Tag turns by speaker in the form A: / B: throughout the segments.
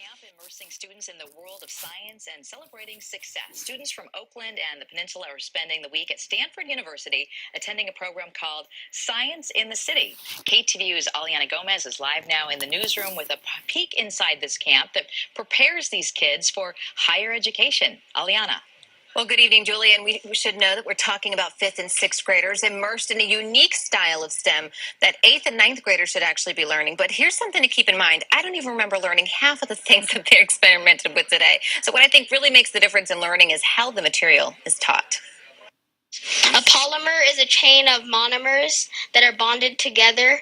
A: camp immersing students in the world of science and celebrating success. Students from Oakland and the Peninsula are spending the week at Stanford University attending a program called Science in the City. KTVU's Aliana Gomez is live now in the newsroom with a peek inside this camp that prepares these kids for higher education. Aliana.
B: Well, good evening, Julie, and we should know that we're talking about 5th and 6th graders immersed in a unique style of STEM that 8th and 9th graders should actually be learning. But here's something to keep in mind. I don't even remember learning half of the things that they experimented with today. So what I think really makes the difference in learning is how the material is taught.
C: A polymer is a chain of monomers that are bonded together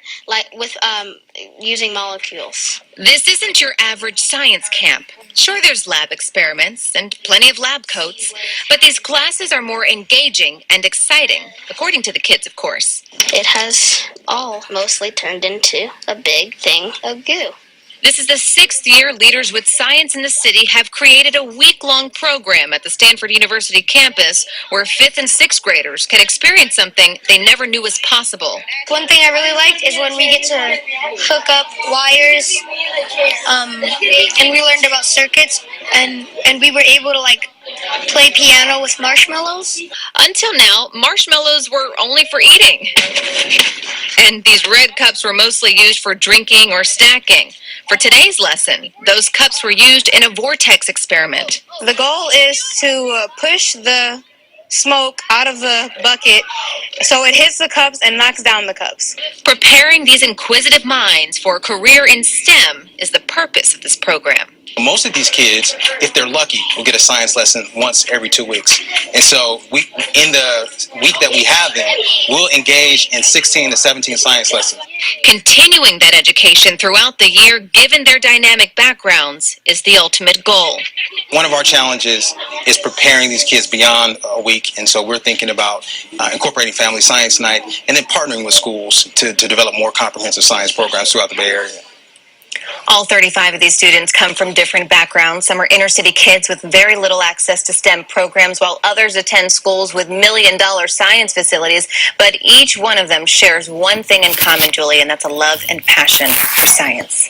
C: using molecules.
B: This isn't your average science camp. Sure, there's lab experiments and plenty of lab coats, but these classes are more engaging and exciting, according to the kids, of course.
C: It has all mostly turned into a big thing of goo.
B: This is the 6th year Leaders with Science in the City have created a week-long program at the Stanford University campus where 5th and 6th graders can experience something they never knew was possible.
C: One thing I really liked is when we get to hook up wires, and we learned about circuits, and we were able to play piano with marshmallows.
B: Until now, marshmallows were only for eating. And these red cups were mostly used for drinking or snacking. For today's lesson, those cups were used in a vortex experiment.
D: The goal is to push the smoke out of the bucket so it hits the cups and knocks down the cups.
B: Preparing these inquisitive minds for a career in STEM is the purpose of this program.
E: Most of these kids, if they're lucky, will get a science lesson once every 2 weeks. And so in the week that we have them, we'll engage in 16 to 17 science lessons.
B: Continuing that education throughout the year, given their dynamic backgrounds, is the ultimate goal.
E: One of our challenges is preparing these kids beyond a week. And so we're thinking about incorporating Family Science Night and then partnering with schools to develop more comprehensive science programs throughout the Bay Area.
B: All 35 of these students come from different backgrounds. Some are inner-city kids with very little access to STEM programs, while others attend schools with million-dollar science facilities. But each one of them shares one thing in common, Julie, and that's a love and passion for science.